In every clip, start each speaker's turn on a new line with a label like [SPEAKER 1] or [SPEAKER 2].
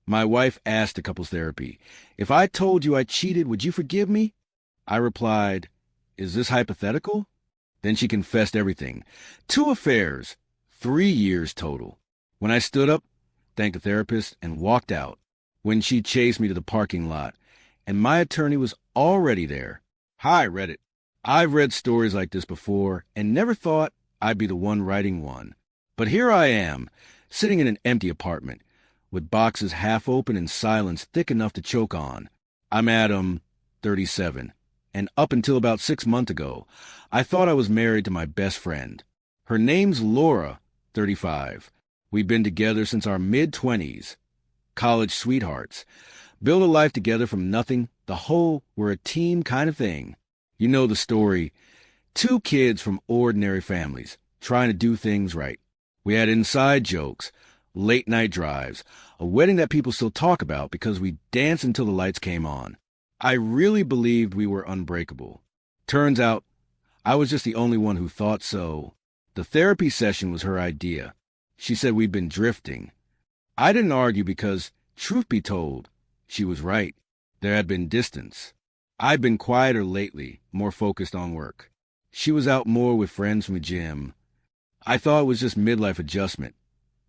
[SPEAKER 1] My wife asked at couples therapy, "If I told you I cheated, would you forgive me?" I replied, "Is this hypothetical?" Then she confessed everything. 2 affairs, 3 years total. When I stood up, thanked the therapist, and walked out, when she chased me to the parking lot, and my attorney was already there. Hi, Reddit. I've read stories like this before and never thought I'd be the one writing one. But here I am, sitting in an empty apartment, with boxes half open and silence thick enough to choke on. I'm Adam, 37, and up until about 6 months ago, I thought I was married to my best friend. Her name's Laura, 35. We've been together since our mid-20s. College sweethearts. Build a life together from nothing, the whole we're a team kind of thing. You know the story. 2 kids from ordinary families, trying to do things right. We had inside jokes, late-night drives, a wedding that people still talk about because we danced until the lights came on. I really believed we were unbreakable. Turns out, I was just the only one who thought so. The therapy session was her idea. She said we'd been drifting. I didn't argue because, truth be told, she was right. There had been distance. I'd been quieter lately, more focused on work. She was out more with friends from the gym. I thought it was just midlife adjustment.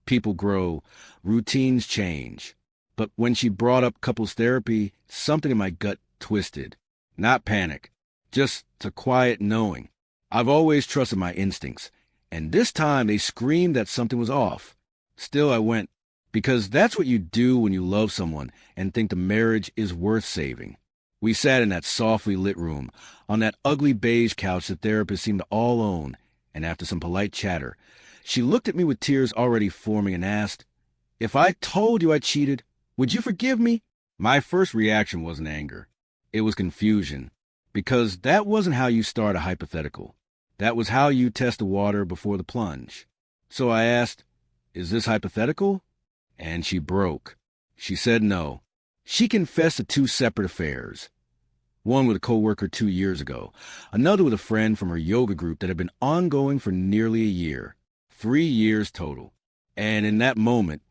[SPEAKER 1] People grow, routines change. But when she brought up couples therapy, something in my gut twisted. Not panic, just a quiet knowing. I've always trusted my instincts, and this time they screamed that something was off. Still, I went, because that's what you do when you love someone and think the marriage is worth saving. We sat in that softly lit room, on that ugly beige couch the therapist seemed to all own, and after some polite chatter, she looked at me with tears already forming and asked, "If I told you I cheated, would you forgive me?" My first reaction wasn't anger. It was confusion, because that wasn't how you start a hypothetical. That was how you test the water before the plunge. So I asked, "Is this hypothetical?" And she broke. She said no. She confessed to 2 separate affairs. One with a coworker 2 years ago, another with a friend from her yoga group that had been ongoing for nearly a year. 3 years total. And in that moment,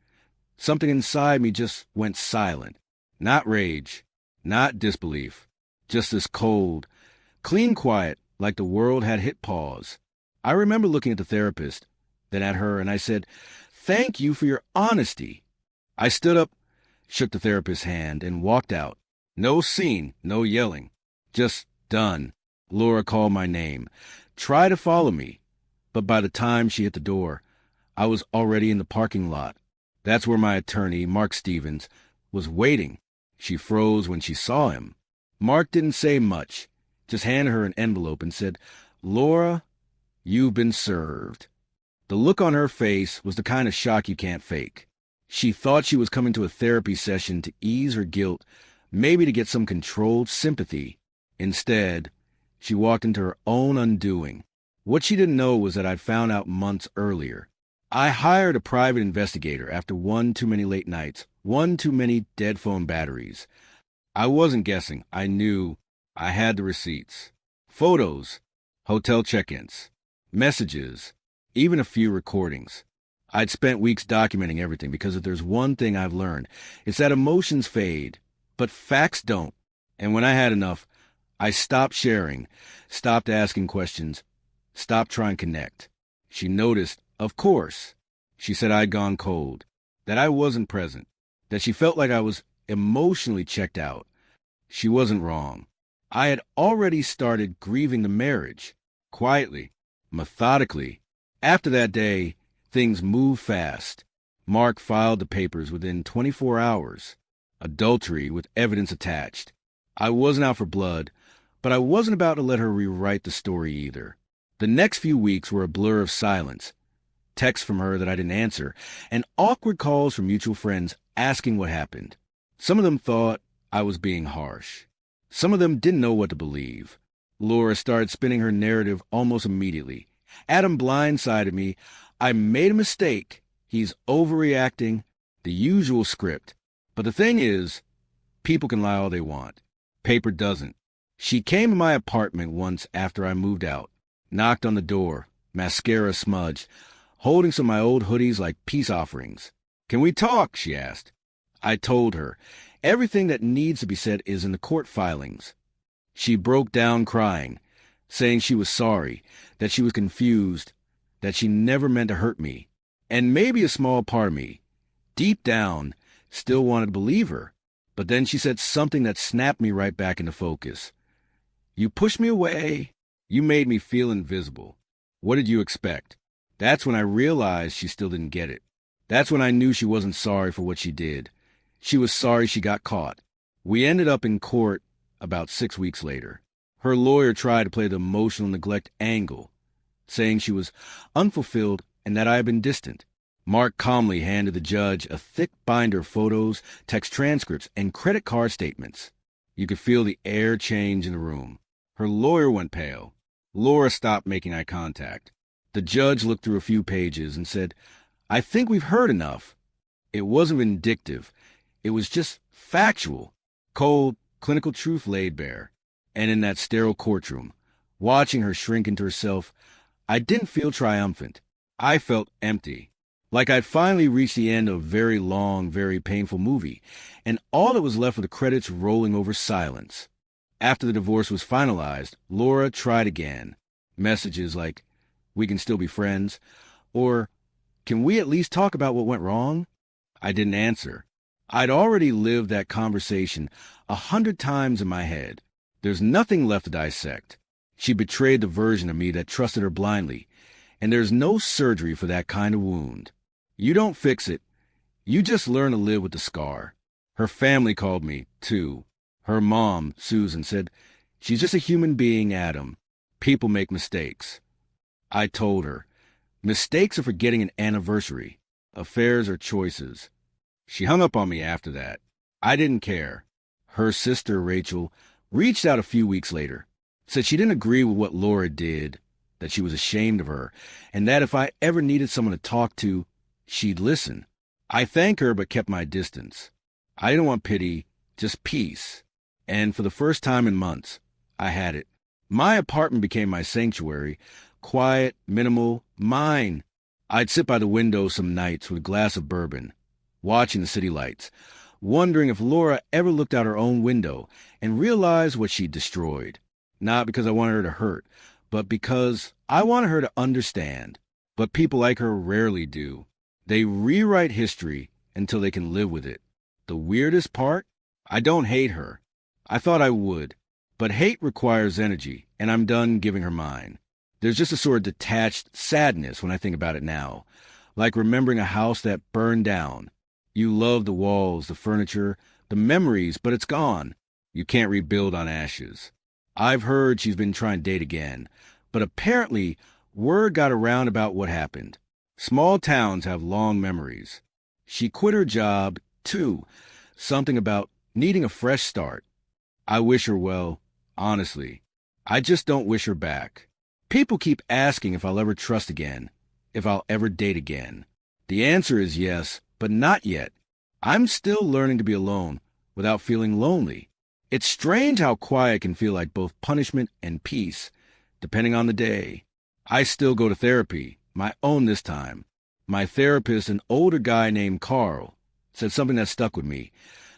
[SPEAKER 1] something inside me just went silent. Not rage, not disbelief, just this cold, clean quiet, like the world had hit pause. I remember looking at the therapist, then at her, and I said, "Thank you for your honesty." I stood up, shook the therapist's hand, and walked out. No scene, no yelling. Just done. Laura called my name, tried to follow me, but by the time she hit the door, I was already in the parking lot. That's where my attorney, Mark Stevens, was waiting. She froze when she saw him. Mark didn't say much, just handed her an envelope and said, "Laura, you've been served." The look on her face was the kind of shock you can't fake. She thought she was coming to a therapy session to ease her guilt, maybe to get some controlled sympathy. Instead, she walked into her own undoing. What she didn't know was that I'd found out months earlier. I hired a private investigator after one too many late nights, one too many dead phone batteries. I wasn't guessing. I knew. I had the receipts. Photos, hotel check-ins, messages, even a few recordings. I'd spent weeks documenting everything because if there's one thing I've learned, it's that emotions fade, but facts don't. And when I had enough, I stopped sharing, stopped asking questions, stopped trying to connect. She noticed, of course. She said I'd gone cold, that I wasn't present, that she felt like I was emotionally checked out. She wasn't wrong. I had already started grieving the marriage, quietly, methodically. After that day, things moved fast. Mark filed the papers within 24 hours. Adultery with evidence attached. I wasn't out for blood, but I wasn't about to let her rewrite the story either. The next few weeks were a blur of silence. Texts from her that I didn't answer, and awkward calls from mutual friends asking what happened. Some of them thought I was being harsh. Some of them didn't know what to believe. Laura started spinning her narrative almost immediately. Adam blindsided me. I made a mistake. He's overreacting. The usual script. But the thing is, people can lie all they want. Paper doesn't. She came to my apartment once after I moved out, knocked on the door, mascara smudged, holding some of my old hoodies like peace offerings. "Can we talk?" she asked. I told her. Everything that needs to be said is in the court filings. She broke down crying, saying she was sorry, that she was confused, that she never meant to hurt me. And maybe a small part of me, deep down, still wanted to believe her. But then she said something that snapped me right back into focus. You pushed me away. You made me feel invisible. What did you expect? That's when I realized she still didn't get it. That's when I knew she wasn't sorry for what she did. She was sorry she got caught. We ended up in court about 6 weeks later. Her lawyer tried to play the emotional neglect angle, saying she was unfulfilled and that I had been distant. Mark calmly handed the judge a thick binder of photos, text transcripts, and credit card statements. You could feel the air change in the room. Her lawyer went pale. Laura stopped making eye contact. The judge looked through a few pages and said, I think we've heard enough. It wasn't vindictive. It was just factual. Cold, clinical truth laid bare. And in that sterile courtroom, watching her shrink into herself, I didn't feel triumphant. I felt empty. Like I'd finally reached the end of a very long, very painful movie, and all that was left were the credits rolling over silence. After the divorce was finalized, Laura tried again. Messages like, we can still be friends, or can we at least talk about what went wrong? I didn't answer. I'd already lived that conversation 100 times in my head. There's nothing left to dissect. She betrayed the version of me that trusted her blindly, and there's no surgery for that kind of wound. You don't fix it. You just learn to live with the scar. Her family called me, too. Her mom, Susan, said, she's just a human being, Adam. People make mistakes. I told her, mistakes are forgetting an anniversary. Affairs are choices. She hung up on me after that. I didn't care. Her sister, Rachel, reached out a few weeks later, said she didn't agree with what Laura did, that she was ashamed of her, and that if I ever needed someone to talk to, she'd listen. I thanked her but kept my distance. I didn't want pity, just peace. And for the first time in months, I had it. My apartment became my sanctuary, quiet, minimal, mine. I'd sit by the window some nights with a glass of bourbon, watching the city lights, wondering if Laura ever looked out her own window and realized what she'd destroyed. Not because I wanted her to hurt, but because I wanted her to understand. But people like her rarely do. They rewrite history until they can live with it. The weirdest part? I don't hate her. I thought I would. But hate requires energy, and I'm done giving her mine. There's just a sort of detached sadness when I think about it now, like remembering a house that burned down. You love the walls, the furniture, the memories, but it's gone. You can't rebuild on ashes. I've heard she's been trying to date again, but apparently word got around about what happened. Small towns have long memories. She quit her job, too. Something about needing a fresh start. I wish her well, honestly. I just don't wish her back. People keep asking if I'll ever trust again, if I'll ever date again. The answer is yes, but not yet. I'm still learning to be alone without feeling lonely. It's strange how quiet can feel like both punishment and peace, depending on the day. I still go to therapy, my own this time. My therapist, an older guy named Carl, said something that stuck with me.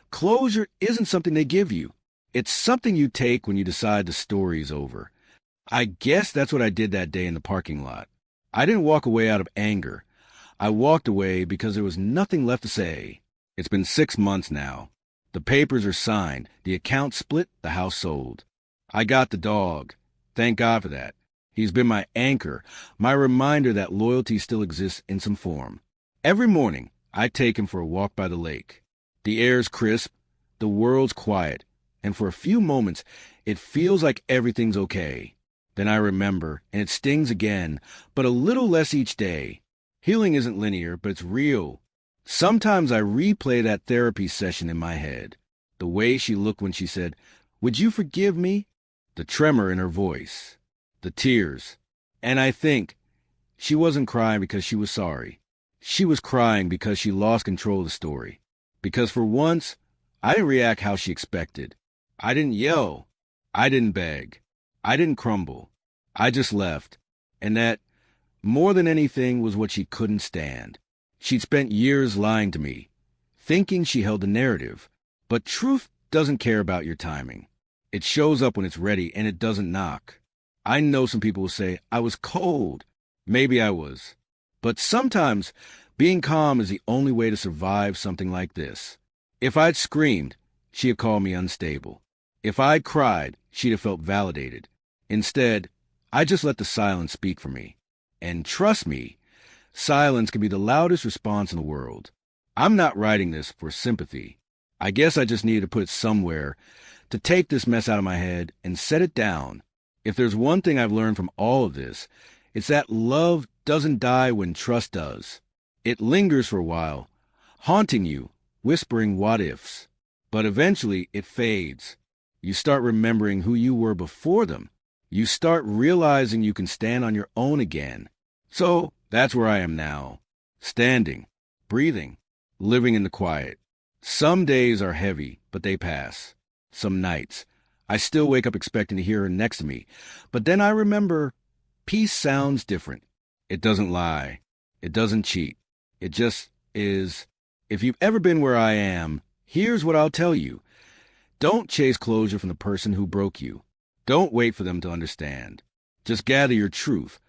[SPEAKER 1] Closure isn't something they give you. It's something you take when you decide the story's over. I guess that's what I did that day in the parking lot. I didn't walk away out of anger. I walked away because there was nothing left to say. It's been 6 months now. The papers are signed, the account split, the house sold. I got the dog. Thank God for that. He's been my anchor, my reminder that loyalty still exists in some form. Every morning, I take him for a walk by the lake. The air's crisp, the world's quiet, and for a few moments, it feels like everything's okay. Then I remember, and it stings again, but a little less each day. Healing isn't linear, but it's real. Sometimes I replay that therapy session in my head. The way she looked when she said, "Would you forgive me?" The tremor in her voice. The tears. And I think she wasn't crying because she was sorry. She was crying because she lost control of the story. Because for once, I didn't react how she expected. I didn't yell. I didn't beg. I didn't crumble. I just left. And that, more than anything, was what she couldn't stand. She'd spent years lying to me, thinking she held the narrative. But truth doesn't care about your timing. It shows up when it's ready, and it doesn't knock. I know some people will say, I was cold. Maybe I was. But sometimes being calm is the only way to survive something like this. If I'd screamed, she'd call me unstable. If I'd cried, she'd have felt validated. Instead, I just let the silence speak for me. And trust me, silence can be the loudest response in the world. I'm not writing this for sympathy. I guess I just needed to put it somewhere to take this mess out of my head and set it down. If there's one thing I've learned from all of this, it's that love doesn't die when trust does. It lingers for a while, haunting you, whispering what-ifs. But eventually it fades. You start remembering who you were before them. You start realizing you can stand on your own again. So that's where I am now. Standing, breathing, living in the quiet. Some days are heavy, but they pass. Some nights, I still wake up expecting to hear her next to me. But then I remember, peace sounds different. It doesn't lie. It doesn't cheat. It just is. If you've ever been where I am, here's what I'll tell you. Don't chase closure from the person who broke you. Don't wait for them to understand. Just gather your truth.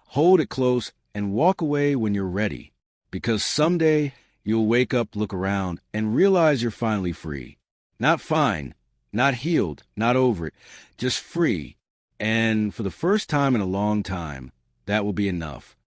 [SPEAKER 1] Hold it close and walk away when you're ready. Because someday you'll wake up, look around, and realize you're finally free. Not fine, not healed, not over it, just free. And for the first time in a long time, that will be enough.